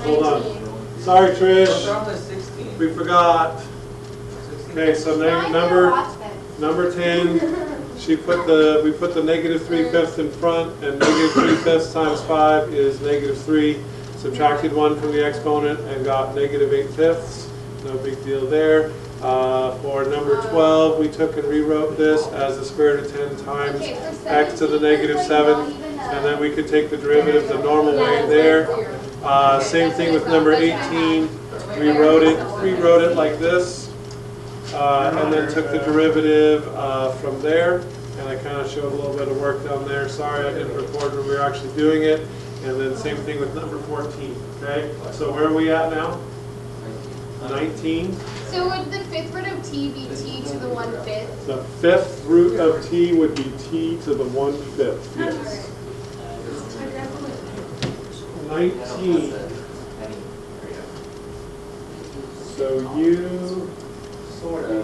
Hold on. Sorry, What's Trish. wrong with 16? We forgot. 16? Okay, so number 10. We put the -3/5 in front, and -3/5 times 5 is -3. Subtracted 1 from the exponent and got -8/5. No big deal there. For number 12, we took and rewrote this as the square root of 10 times x to the -7, and then we could take the derivative the normal way there. Same thing with number 18. Rewrote it like this, and then took the derivative from there. And I kind of showed a little bit of work down there. Sorry I didn't record when we were actually doing it. And then same thing with number 14. Okay, so where are we at now? 19. So would the fifth root of t be t to the 1/5? The fifth root of t would be t to the 1/5. Yes. 19. So u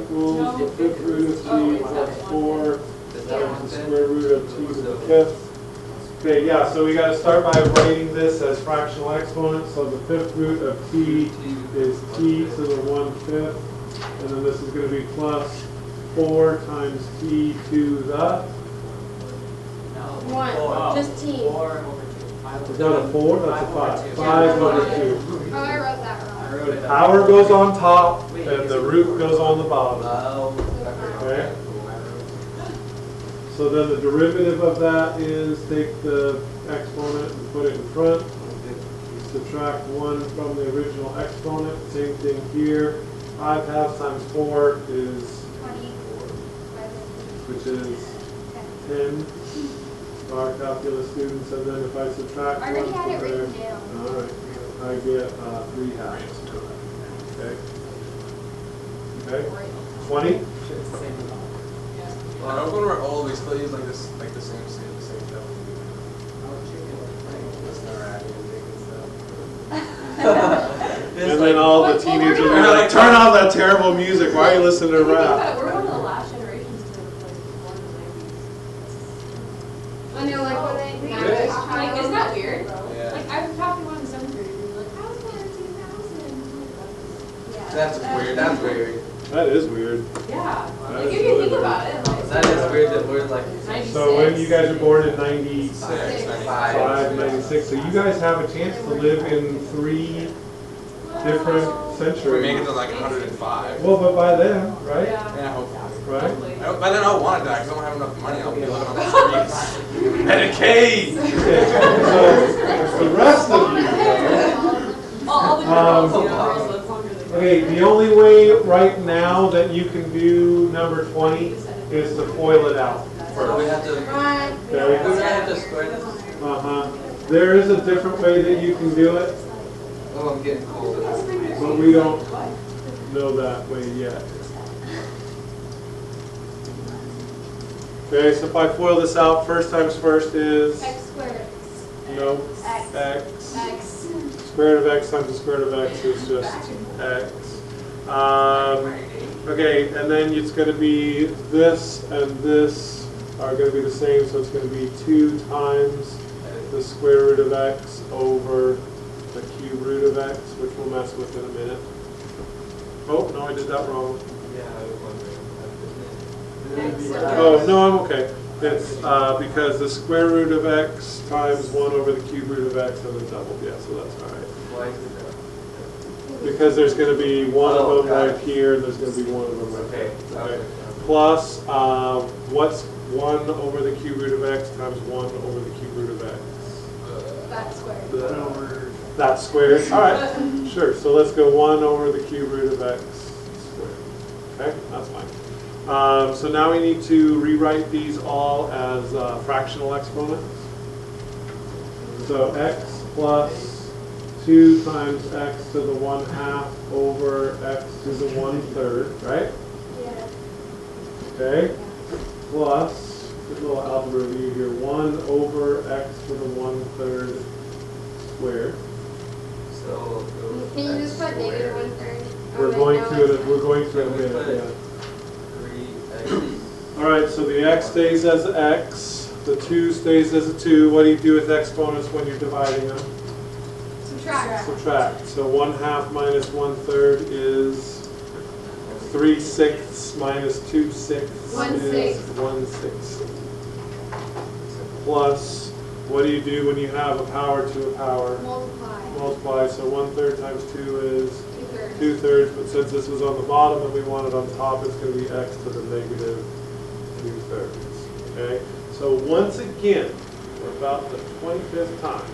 equals the fifth root of t plus 4 times the square root of t to the 5th. Okay, yeah, so we got to start by writing this as fractional exponents. So the fifth root of t is t to the 1/5. And then this is going to be plus 4 times t to the... 1. Just t. Is that a 4? That's a 5. 5 over 2. Oh, I wrote that wrong. Power goes on top, and the root goes on the bottom. Okay? So then the derivative of that is take the exponent and put it in front. Subtract 1 from the original exponent. Same thing here. 5/2 times 4 is, 20. which is 10. Our calculus students, and then if I subtract I 1 already had it from there, written down. all right, I get 3/2. Okay. Okay. 20. Well, I hope when we're old, we still use like this, like the same stuff. And then all the teenagers will be like, turn off that terrible music. Why are you listening to rap? We're one of the last generations to like born in the 90s. I know, like when they Like, isn't that weird? Yeah. Like, I've talked to one in 7th grade and he's like, I was born in 2000. That's weird. That's weird. That is weird. Yeah. That Like, is if you really think weird. about it, like, That is weird that we're like 96. So when you guys are born in 96, 5. 96, so you guys have a chance to live in 3 different We make it centuries. to like 105. Well, but by then, right? Yeah. Yeah, hopefully. Right? Totally. By then I'll want to die because I don't have enough money. I'll be living on the streets. Medicaid! Okay, so the rest of you, All the girls, you know, live longer than okay, the only way right now that you can do number 20 is to FOIL it out So we first. have to, Right. Okay? we have to square this. There is a different way that you can do it, Oh, I'm getting cold. but we don't know that way yet. Okay, so if I FOIL this out, first times first is, X squared. no, X. x. X. Square root of x times the square root of x is just x. Okay, and then it's going to be this and this are going to be the same, so it's going to be 2 times the square root of x over the cube root of x, which we'll mess with in a minute. Oh, no, I did that wrong. Yeah, I was wondering. Oh, no, I'm okay. It's because the square root of x times 1 over the cube root of x and then doubled. Yeah, so that's all right. Why is it Because there's going to be one Oh, of them got right it. here, and there's going to be one of them right Okay. there. Okay. Plus, what's 1 over the cube root of x times 1 over the cube root of x? That's squared. That's squared. All right, sure. So let's go 1 over the cube root of x squared. Okay, that's fine. So now we need to rewrite these all as fractional exponents. So x plus 2 times x to the 1/2 over x to the 1/3, right? Yeah. Okay, plus, a little algebra review here, 1 over x to the 1/3 squared. So, Can you just put negative 1/3? We're going to it in a minute, yeah. 3x. All right, so the x stays as x, the 2 stays as a 2. What do you do with exponents when you're dividing them? Subtract. Subtract. So 1/2 minus 1/3 is 3/6 minus 2/6 is 1/6. Plus, what do you do when you have a power to a power? Multiply. Multiply, so 1/3 times 2 is 2/3. 2/3, but since this was on the bottom and we want it on top, it's going to be x to the negative 2/3. Okay? So once again, for about the 25th time,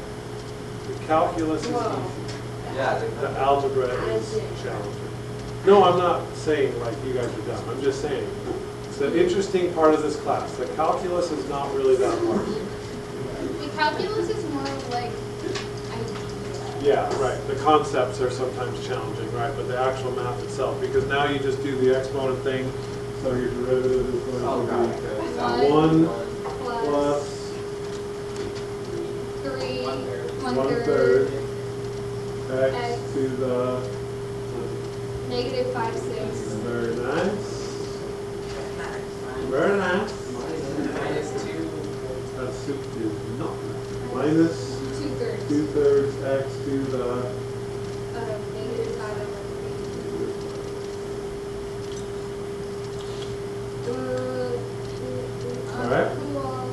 the calculus is Whoa. easy. Yeah, The algebra is challenging. No, I'm not saying like you guys are dumb. I'm just saying it's the interesting part of this class. The calculus is not really that hard. The calculus is more of like, Yeah, right. The concepts are sometimes challenging, right? But the actual math itself, because now you just do the exponent thing. So your derivative is going Oh, to God. be Okay. 1 plus plus 3, 1/3 x to the, negative 5/6. very nice. Very nice. Minus 2. That's soup is not minus 2/3. 2/3 x to the Negative 5/3. All right. Cool.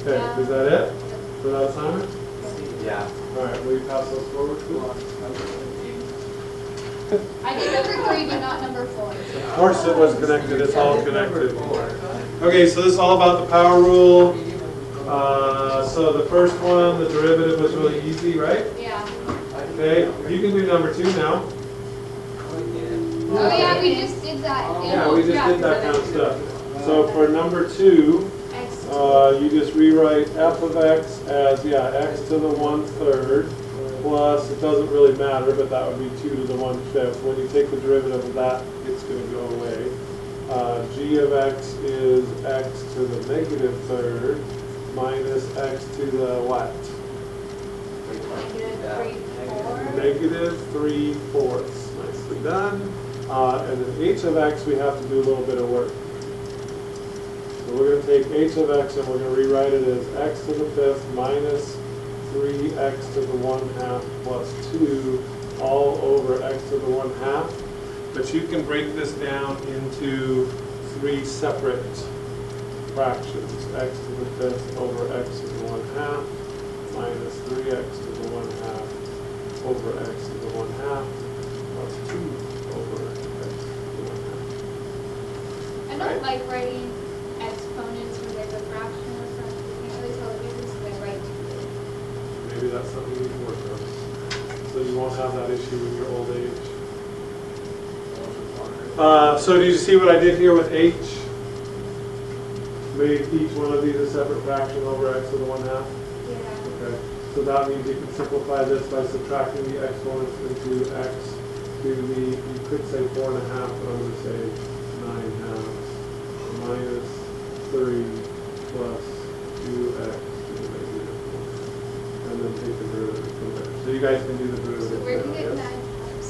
Okay, is that it for that assignment? Yeah. All right, will you pass those forward, please? I did number 3, but not number 4. Of course it was connected, it's all connected. Okay, so this is all about the power rule. So the first one, the derivative was really easy, right? Yeah. Okay, you can do number 2 now. Oh yeah, we just did that. Yeah, we just did that kind of stuff. So for number 2, X. you just rewrite f of x as, x to the 1/3 plus, it doesn't really matter, but that would be 2 to the 1/5. When you take the derivative of that, it's going to go away. G of x is x to the negative third minus x to the what? Negative 3/4. Negative 3/4. Nicely done. And then h of x, we have to do a little bit of work. So we're going to take h of x and we're going to rewrite it as x to the 5th minus 3x to the 1/2 plus 2 all over x to the 1/2. But you can break this down into 3 separate fractions. X to the 5th over x to the 1/2 minus 3x to the 1/2 over x to the 1/2 plus 2 over x to the 1/2. I don't like writing exponents when there's a fraction or something. You can't really tell the difference if I write two. Maybe that's something you can work on. So you won't have that issue in your old age. So do you see what I did here with h? Made each one of these a separate fraction over x to the 1/2. Yeah. Okay. So that means you can simplify this by subtracting the exponents into x to the, you could say 4.5, but I'm going to say 9/2 minus 3 plus 2x to the negative 4. And then take the derivative from there. So you guys can do the So derivative. where do you now, get yes? 9 times?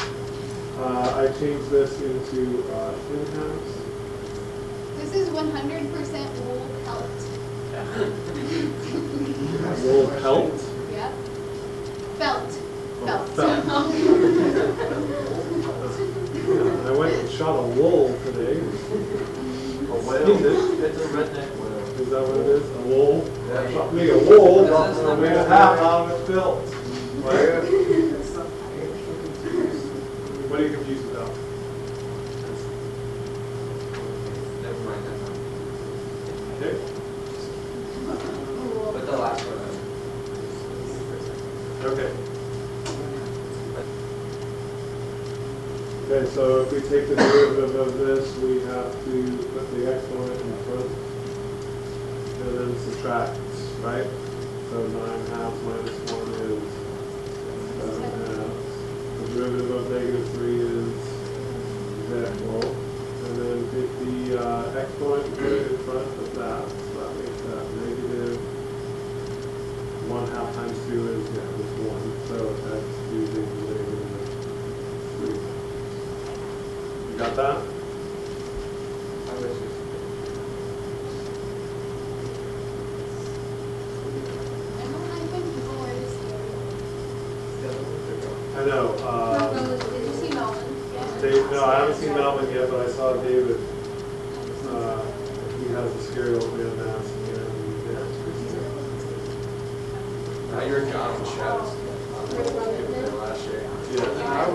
I changed this into 10 This is 100% wool pelt. wool pelt. Yep. Felt. Oh, Felt. I went and shot a wool today. A Seen it. It's a redneck whale. Is that what it is? A wool? Yeah. Shot me a wool, Is this I made a hat out of it felt. What are you confused about? Never mind that one. Okay. Wool. But the last one. Okay. Okay, so if we take the derivative of this, we have to put the exponent in front and then subtract, right? So 9/2 minus 1 is 7/2. The derivative of -3 is -1. And then take the exponent and put it in front of that. So that makes that negative 1/2 times 2 is, just 1. So x to the negative 3. You got that? I wish it. I don't like when people wear this earring. I know. Did you see Melvin? Dave, no, I haven't seen Melvin yet, but I saw David. He has the scary old man mask. Now you're John with shadows. Last year. Yeah.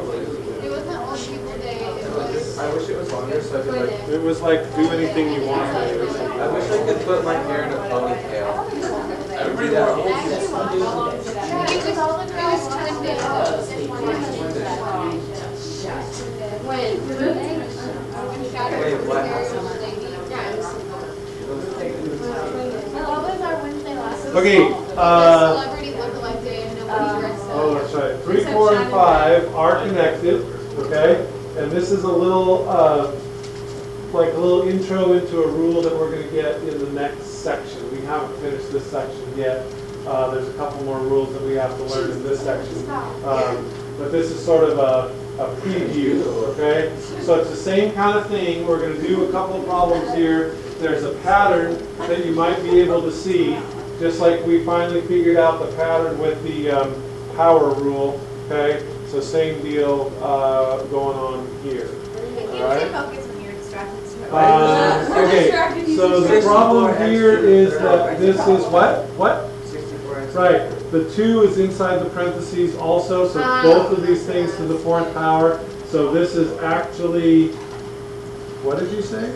It wasn't old people day, it was. I wish it was longer so I could like. It was like do anything you want. I wish I could put my hair in a ponytail. Everybody Yeah. wore old It was 10 days. When Shadow Wait, was what? very old lady. Okay. Celebrity look-alike day and nobody dressed up. Oh, that's right. 3, 4, and 5 are connected. Okay, and this is a little like a little intro into a rule that we're going to get in the next section. We haven't finished this section yet. There's a couple more rules that we have to learn in this section. But this is sort of a preview, okay? So it's the same kind of thing. We're going to do a couple of problems here. There's a pattern that you might be able to see, just like we finally figured out the pattern with the power rule, okay? So same deal going on here. All right? Focus when you're distracted. Okay, so the problem here is that this is what? What? 64 inches. Right, the 2 is inside the parentheses also, so both of these things to the 4th power. So this is actually, what did you say?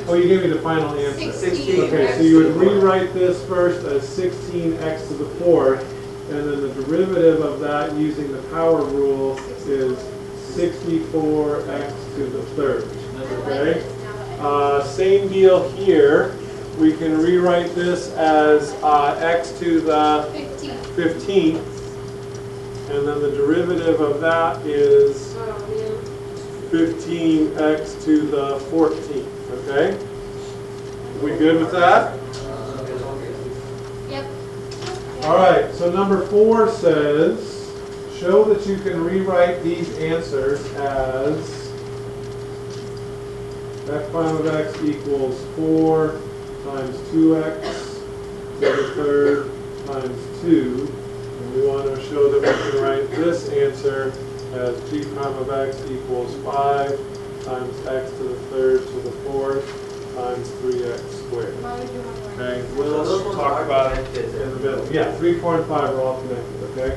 Oh, you gave me the final answer. 16. Okay, so you would rewrite this first as 16x to the 4th, and then the derivative of that using the power rule is 64x to the 3rd. Okay? Same deal here. We can rewrite this as x to the 15th, and then the derivative of that is 15x to the 14th. Okay? We good with that? Yep. All right, so number 4 says, show that you can rewrite these answers as f prime of x equals 4 times 2x to the 3rd times 2. And we want to show that we can write this answer as g prime of x equals 5 times x to the 3rd to the 4th times 3x squared. Okay, we'll talk about it in the middle. Yeah, 3, 4, and 5 are all connected, okay?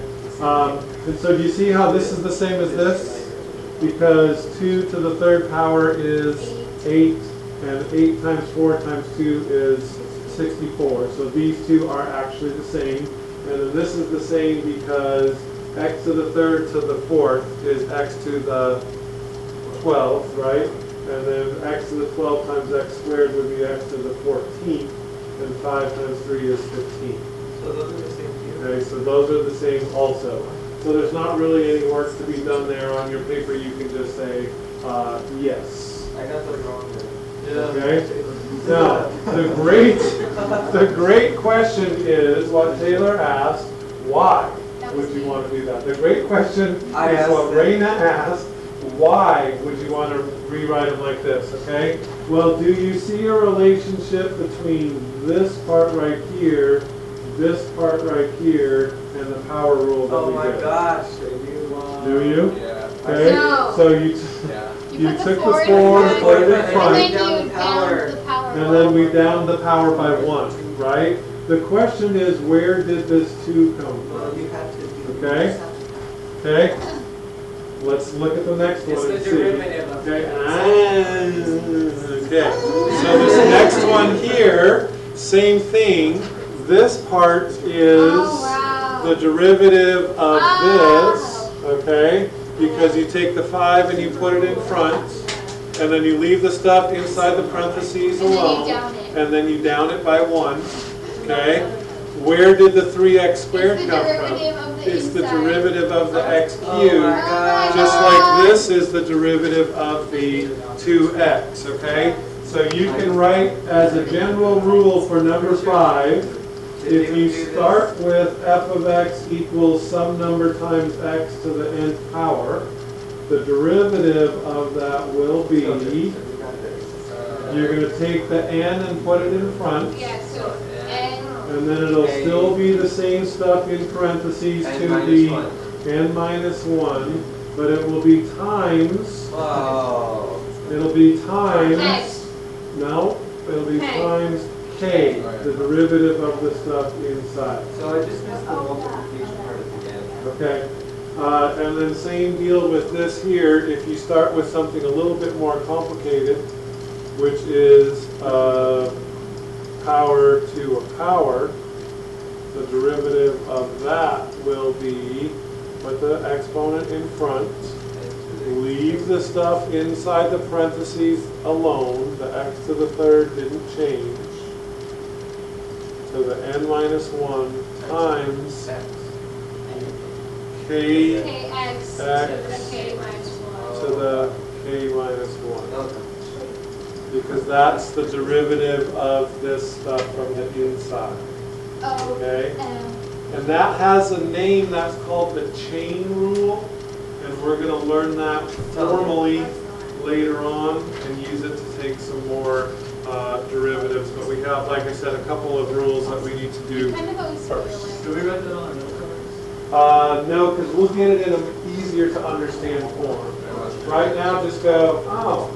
And so do you see how this is the same as this? Because 2 to the 3rd power is 8, and 8 times 4 times 2 is 64. So these two are actually the same. And then this is the same because x to the 3rd to the 4th is x to the 12th, right? And then x to the 12 times x squared would be x to the 14th, and 5 times 3 is 15. So those are the same too. Okay, so those are the same also. So there's not really any work to be done there on your paper. You can just say yes. I got the wrong one. Okay? Now, the great question is what Taylor asked, why would you want to do that? The great question is I asked what that. Raina asked, why would you want to rewrite them like this, okay? Well, do you see a relationship between this part right here, this part right here, and the power rule that Oh we my did? gosh, I do. Do you? Yeah. Okay, No. so you Yeah. you put took the the 4 4, in put it in front, And front, then Down you the power. down the power. and then we downed the power by 1, right? The question is, where did this 2 come from? Well, you have to do. Okay? Okay? Let's look at the next one It's the and see. derivative of Okay. Okay. So this next one here, same thing. This part is Oh, wow. the derivative of Wow. this, okay? Because you take the 5 and you put it in front, and then you leave the stuff inside the parentheses And then you alone, down it. and then you down it by 1, okay? Where did the 3x squared It's the come from? derivative of the It's the inside. derivative of the x Oh cubed. my God. Just like this is the derivative of the 2x, okay? So you can write as a general rule for number 5, if you start with f of x equals some number times x to the nth power, the derivative of that will be, you're going to take the n and put it in front, Yeah, so N. and then it'll still be the same stuff in parentheses N to minus the 1. n minus 1, but it will be times, Wow. it'll be times, X. no, it'll be K. times k, the derivative of the stuff inside. So I just missed the multiplication part at the end. Okay, and then same deal with this here. If you start with something a little bit more complicated, which is power to a power, the derivative of that will be, put the exponent in front, leave the stuff inside the parentheses alone, the x to the third didn't change, to the n minus 1 times k KX to X. the K minus 1. to the k minus 1. Okay. Because that's the derivative of this stuff from the inside, Oh, okay? um, And that has a name that's called the chain rule, and we're going to learn that formally later on and use it to take some more derivatives. But we have, like I said, a couple of rules that we need to do kind of always first. feel Do we write that on our note cards? No, because we'll get it in an easier to understand form. Right now, just go, oh,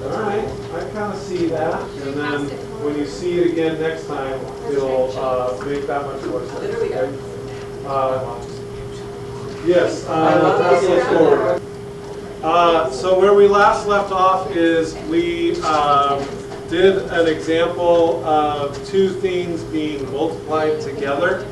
all right, I kind of see that. And then when you see it again next time, it'll make that much more sense. Okay? Yes, pass those forward. So where we last left off is we did an example of two things being multiplied together.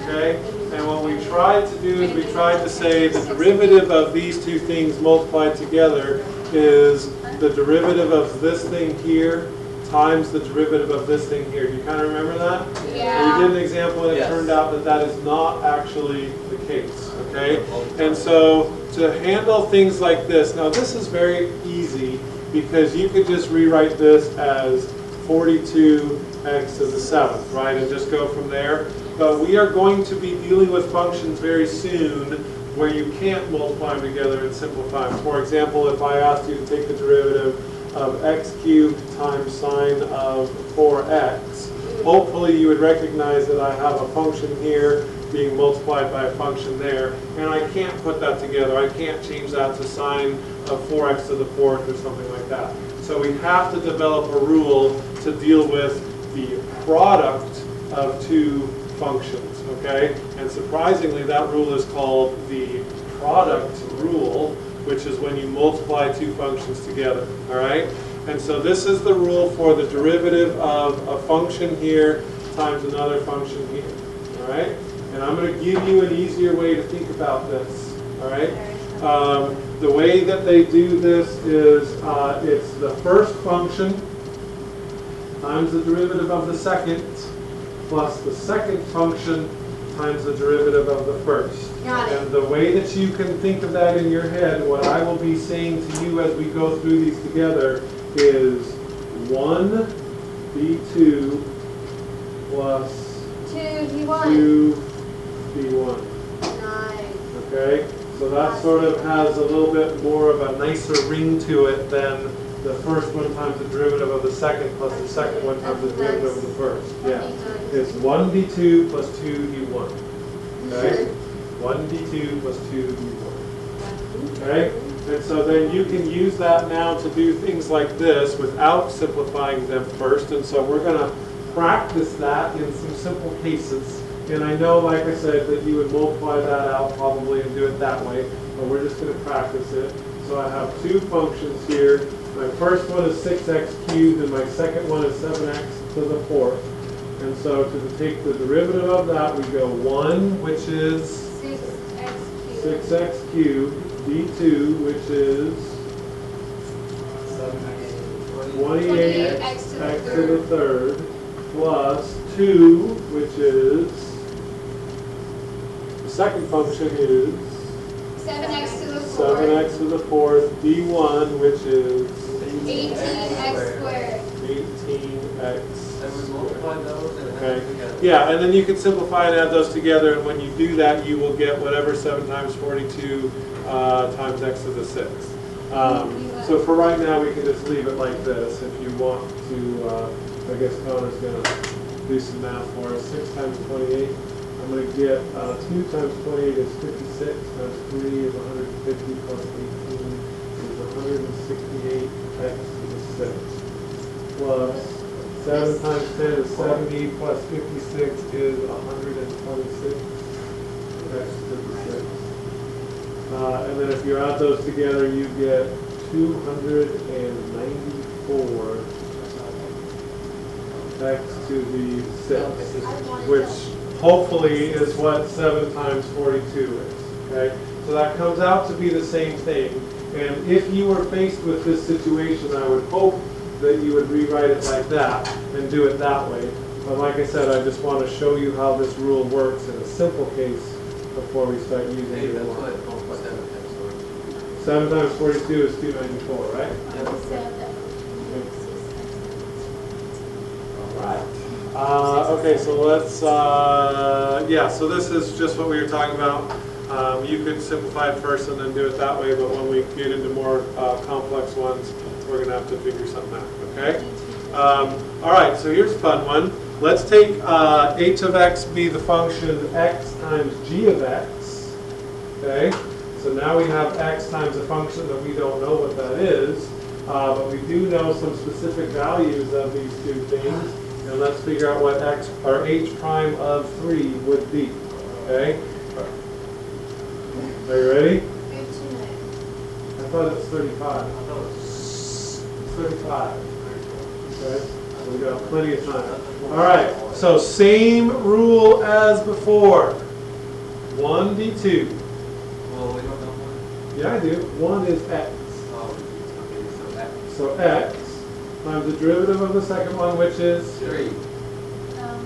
Okay? And what we tried to do is we tried to say the derivative of these two things multiplied together is the derivative of this thing here times the derivative of this thing here. You kind of remember that? Yeah. We did an example and it Yes. turned out that that is not actually the case, okay? And so to handle things like this, now this is very easy because you could just rewrite this as 42x to the 7th, right? And just go from there. But we are going to be dealing with functions very soon where you can't multiply them together and simplify them. For example, if I asked you to take the derivative of x cubed times sine of 4x, hopefully you would recognize that I have a function here being multiplied by a function there, and I can't put that together. I can't change that to sine of 4x to the 4th or something like that. So we have to develop a rule to deal with the product of two functions, okay? And surprisingly, that rule is called the product rule, which is when you multiply two functions together, all right? And so this is the rule for the derivative of a function here times another function here, all right? And I'm going to give you an easier way to think about this, all right? The way that they do this is it's the first function times the derivative of the second plus the second function times the derivative of the first. Got it. And the way that you can think of that in your head, what I will be saying to you as we go through these together is 1b2 plus 2d1. 2b1. Nice. Okay? So that sort of has a little bit more of a nicer ring to it than the first one times the derivative of the second plus the second one times the derivative of the first. Yeah. It's 1d2 plus 2d1. Okay? 1d2 plus 2d1. Okay? And so then you can use that now to do things like this without simplifying them first. And so we're going to practice that in some simple cases. And I know, like I said, that you would multiply that out probably and do it that way. But we're just going to practice it. So I have two functions here. My first one is 6x cubed and my second one is 7x to the 4th. And so to take the derivative of that, we go 1, which is 6x cubed, d2, which is 28x to the 3rd, plus 2, which is, the second function is 7x to the 4th. 7x to the 4th, d1, which is 18x squared. 18x. And we multiply those and add them together. Yeah, and then you can simplify and add those together, and when you do that, you will get whatever 7 times 42 times x to the 6th. So for right now, we can just leave it like this. If you want to, I guess Connor's going to do some math for us. 6 times 28. I'm I'm going to get 2 times 28 is 56, times 3 is 150, plus 18 is 168, x is 6. Plus 7 times 10 is 70, plus 56 is 126, x is 56. And then if you add those together, you get 294 x to the 6, which hopefully is what 7 times 42 is, okay? So that comes out to be the same thing. And if you were faced with this situation, I would hope that you would rewrite it like that and do it that way. But like I said, I just want to show you how this rule works in a simple case before we start using Hey, it that's more. what, oh, 7 times 7 times 42 is 294, right? Right. Okay, so let's, yeah, so this is just what we were talking about. You could simplify it first and then do it that way, but when we get into more complex ones, we're going to have to figure something out, okay? All right, so here's a fun one. Let's take h of x be the function x times g of x, okay? So now we have x times a function that we don't know what that is, but we do know some specific values of these two things. And let's figure out what x or h prime of 3 would be. Okay? Are you ready? I thought it was 35. It's 35. Okay? So we got plenty of time. All right. So same rule as before. 1d2. Well, we don't know one. Yeah, I do. 1 is x. Oh, okay, So so x times the derivative of the second one, which is? 3.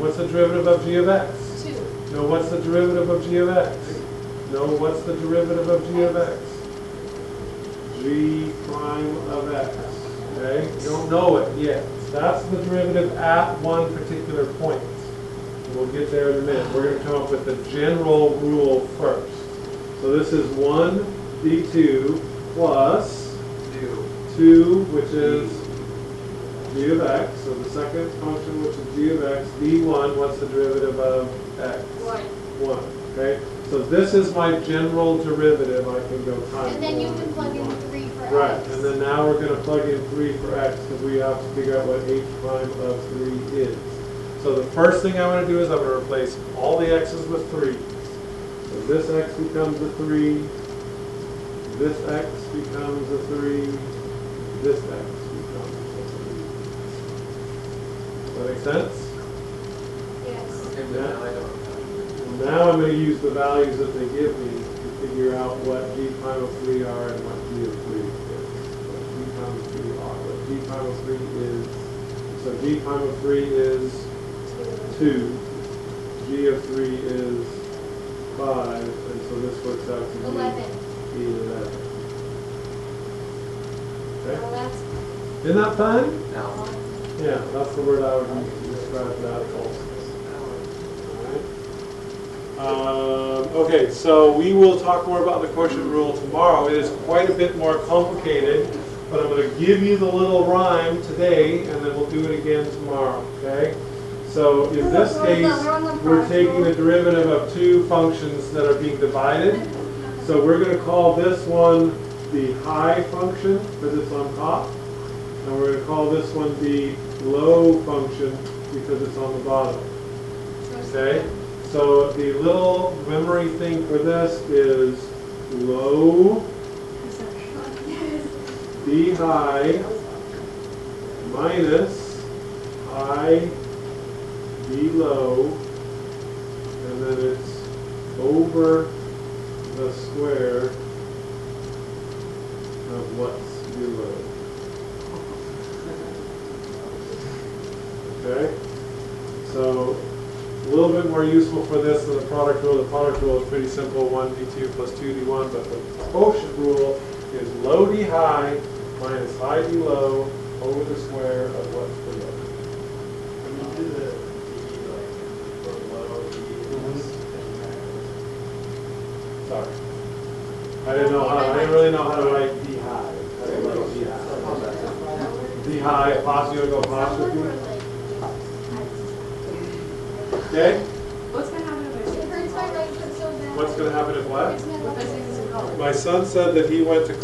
What's the derivative of g of x? 2. No, what's the derivative of g of x? No, what's the derivative of g of x? G prime of x. Okay? You don't know it yet. That's the derivative at one particular point. And we'll get there in a minute. We're going to come up with the general rule first. So this is 1d2 plus 2, which is g of x. So the second function, which is g of x, d1, what's the derivative of x? 1. Okay? So this is my general derivative. I can go times 1. And then you can plug in 3 for Right, x. and then now we're going to plug in 3 for x because we have to figure out what h prime of 3 is. So the first thing I want to do is I'm going to replace all the x's with 3. So this x becomes a 3, this x becomes a 3, this x becomes a 3. Does that make sense? Yes. Okay, but now I don't know. Now I'm going to use the values that they give me to figure out what g prime of 3 are and what g of 3 is. What g prime of 3 are. What g prime of 3 is. So g prime of 3 is 2. G of 3 is 5. And so this works out to be 11. 11. Okay? Well, that's Isn't that fun? Now. Yeah, that's the word I would use to describe that also. Okay, so we will talk more about the quotient rule tomorrow. It is quite a bit more complicated, but I'm going to give you the little rhyme today, and then we'll do it again tomorrow, okay? So in this case, we're taking the derivative of two functions that are being divided. So we're going to call this one the high function, because it's on top. And we're going to call this one the low function, because it's on the bottom, okay? So the little memory thing for this is low, b high, minus high, b low, and then it's over the square of what's below. Okay? So a little bit more useful for this than the product rule. The product rule is pretty simple, 1d2 plus 2d1, but the quotient rule is low d high minus high d low over the square of what's below. When you do the like for low, Sorry. I didn't really know how to write d high. I didn't write d high. D high, apostrophe, go apostrophe. Okay? What's gonna happen if I say What's gonna happen if what? Isn't it We're like- visiting in college. My son said that he went to